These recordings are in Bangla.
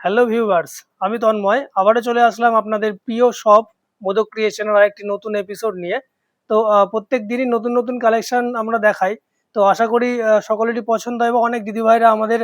হ্যালো ভিউয়ার্স, আমি তন্ময় আবারও চলে আসলাম আপনাদের প্রিয় শপ মোদক ক্রিয়েশনের আরেকটি নতুন এপিসোড নিয়ে। তো প্রত্যেক দিনই নতুন নতুন কালেকশন আমরা দেখাই। তো আশা করি সকলেরই পছন্দ হয় এবং অনেক দিদিভাইরা আমাদের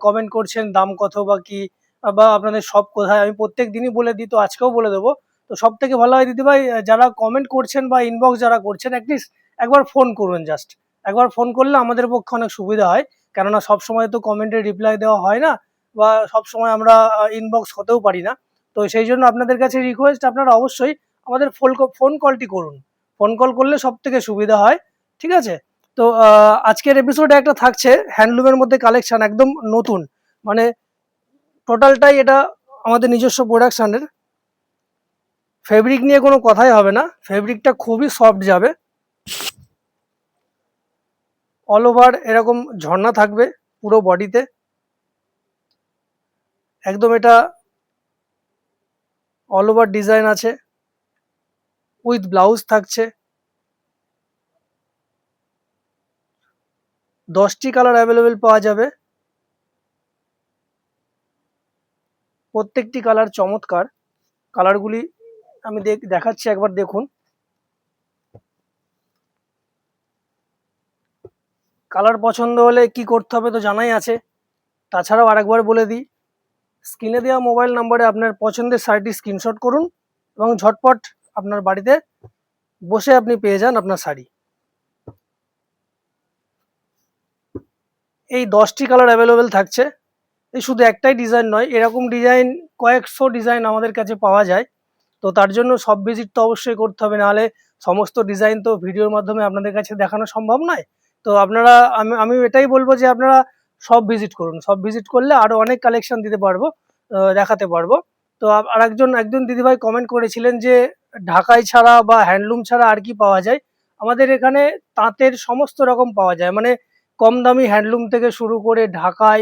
কমেন্ট করছেন দাম কত বা কি বা আপনাদের শপ কোথায়। আমি প্রত্যেক দিনই বলে দিই, তো আজকেও বলে দেবো। তো সব থেকে ভালো হয় দিদিভাই, যারা কমেন্ট করছেন বা ইনবক্স যারা করছেন অ্যাটলিস্ট একবার ফোন করুন। জাস্ট একবার ফোন করলে আমাদের পক্ষে অনেক সুবিধা হয়, কেননা সব সময় তো কমেন্টের রিপ্লাই দেওয়া হয় না বা সবসময় আমরা ইনবক্স হতেও পারি না। তো সেই জন্য আপনাদের কাছে রিকোয়েস্ট, আপনারা অবশ্যই আমাদের ফোন কলটি করুন। ফোন কল করলে সব থেকে সুবিধা হয়। ঠিক আছে? তো আজকের এপিসোডে একটা থাকছে হ্যান্ডলুমের মধ্যে কালেকশন, একদম নতুন, মানে টোটালটাই এটা আমাদের নিজস্ব প্রোডাকশানের। ফেব্রিক নিয়ে কোনো কথাই হবে না, ফেব্রিকটা খুবই সফট যাবে। অল ওভার এরকম ঝর্ণা থাকবে পুরো বডিতে, একদম এটা অল ওভার ডিজাইন আছে, উইথ ব্লাউজ থাকছে। 10টি কালার অ্যাভেলেবেল পাওয়া যাবে, প্রত্যেকটি কালার চমৎকার। কালারগুলি আমি দেখাচ্ছি, একবার দেখুন। কালার পছন্দ হলে কি করতে হবে তো জানাই আছে, তাছাড়াও আরেকবার বলে দিই, স্ক্রিনে দেওয়া মোবাইল নম্বরে আপনার পছন্দের শাড়িটি স্ক্রিনশট করুন এবং ঝটপট আপনার বাড়িতে বসে আপনি পেয়ে যান আপনার শাড়ি। এই 10টি কালার অ্যাভেলেবেল থাকছে। এই শুধু একটাই ডিজাইন নয়, এরকম ডিজাইন কয়েকশো ডিজাইন আমাদের কাছে পাওয়া যায়। তো তার জন্য সব ভিজিট তো অবশ্যই করতে হবে, নাহলে সমস্ত ডিজাইন তো ভিডিওর মাধ্যমে আপনাদের কাছে দেখানো সম্ভব নয়। তো আপনারা, আমি এটাই বলবো যে আপনারা সব ভিজিট করুন। সব ভিজিট করলে আরও অনেক কালেকশন দিতে পারবো, দেখাতে পারবো। তো একজন দিদিভাই কমেন্ট করেছিলেন যে ঢাকাই ছাড়া বা হ্যান্ডলুম ছাড়া আর কি পাওয়া যায়। আমাদের এখানে তাঁতের সমস্ত রকম পাওয়া যায়, মানে কম দামি হ্যান্ডলুম থেকে শুরু করে ঢাকাই,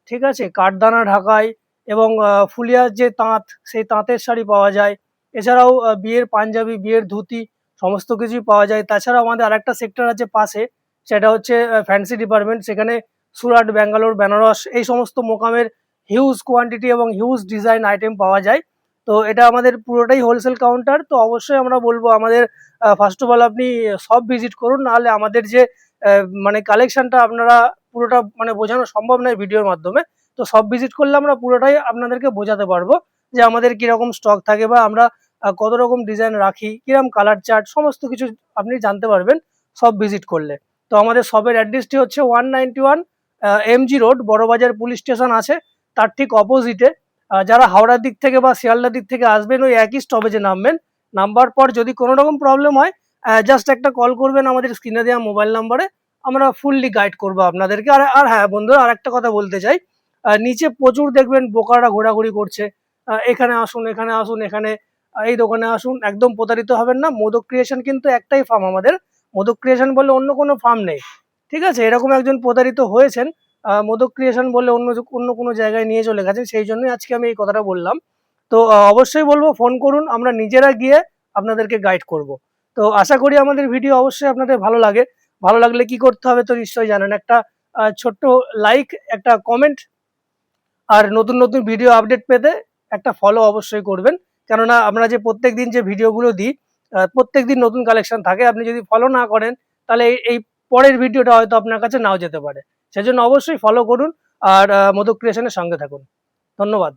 ঠিক আছে, কাঠদানা ঢাকাই এবং ফুলিয়ার যে তাঁত, সেই তাঁতের শাড়ি পাওয়া যায়। এছাড়াও বিয়ের পাঞ্জাবি, বিয়ের ধুতি সমস্ত কিছুই পাওয়া যায়। তাছাড়াও আমাদের আরেকটা সেক্টর আছে পাশে, সেটা হচ্ছে ফ্যান্সি ডিপার্টমেন্ট। সেখানে সুরাট, ব্যাঙ্গালোর, বেনারস এই সমস্ত মোকামের হিউজ কোয়ান্টিটি এবং হিউজ ডিজাইন আইটেম পাওয়া যায়। তো এটা আমাদের পুরোটাই হোলসেল কাউন্টার। তো অবশ্যই আমরা বলবো আমাদের ফার্স্ট অফ অল আপনি সব ভিজিট করুন, নাহলে আমাদের যে মানে কালেকশনটা আপনারা পুরোটা মানে বোঝানো সম্ভব নয় ভিডিওর মাধ্যমে। তো সব ভিজিট করলে আমরা পুরোটাই আপনাদেরকে বোঝাতে পারবো যে আমাদের কীরকম স্টক থাকে বা আমরা কত রকম ডিজাইন রাখি, কিরকম কালার চার্ট, সমস্ত কিছু আপনি জানতে পারবেন সব ভিজিট করলে। তো আমাদের শপের অ্যাড্রেসটি হচ্ছে 191 MG road, Burrabazar police station আছে তার ঠিক অপোজিটে। যারা হাওড়ার দিক থেকে বা শিয়ালদার দিক থেকে আসবেন ওই একই স্টপেজে নামবেন। নামবার পর যদি কোনো রকম প্রবলেম হয় জাস্ট একটা কল করবেন আমাদের স্ক্রিনে দেওয়া মোবাইল নাম্বারে, আমরা ফুললি গাইড করবো আপনাদেরকে। আর আর হ্যাঁ বন্ধুরা, আর একটা কথা বলতে চাই, নিচে প্রচুর দেখবেন বোকারা ঘোরাঘুরি করছে, এখানে আসুন, এখানে আসুন, এখানে এই দোকানে আসুন। একদম প্রতারিত হবেন না। মোদক ক্রিয়েশন কিন্তু একটাই ফার্ম আমাদের, মোদক ক্রিয়েশন বলে অন্য কোনো ফার্ম নেই। ঠিক আছে? এরকম একজন প্রতারিত হয়েছেন, মোদক ক্রিয়েশন বলে অন্য কোনো জায়গায় নিয়ে চলে গেছেন, সেই জন্যই আজকে আমি এই কথাটা বললাম। তো অবশ্যই বলবো ফোন করুন, আমরা নিজেরা গিয়ে আপনাদেরকে গাইড করব। তো আশা করি আমাদের ভিডিও অবশ্যই আপনাদের ভালো লাগে। ভালো লাগলে কি করতে হবে তো নিশ্চয়ই জানেন, একটা ছোট্ট লাইক, একটা কমেন্ট, আর নতুন নতুন ভিডিও আপডেট পেতে একটা ফলো অবশ্যই করবেন। কেননা আমরা যে প্রত্যেক দিন যে ভিডিওগুলো দিই, প্রত্যেক দিন নতুন কালেকশন থাকে। আপনি যদি ফলো না করেন তাহলে এই পরের ভিডিওটা হয়তো আপনার কাছে নাও যেতে পারে। সেজন্য অবশ্যই ফলো করুন আর মোদক ক্রিয়েশনের সঙ্গে থাকুন। ধন্যবাদ।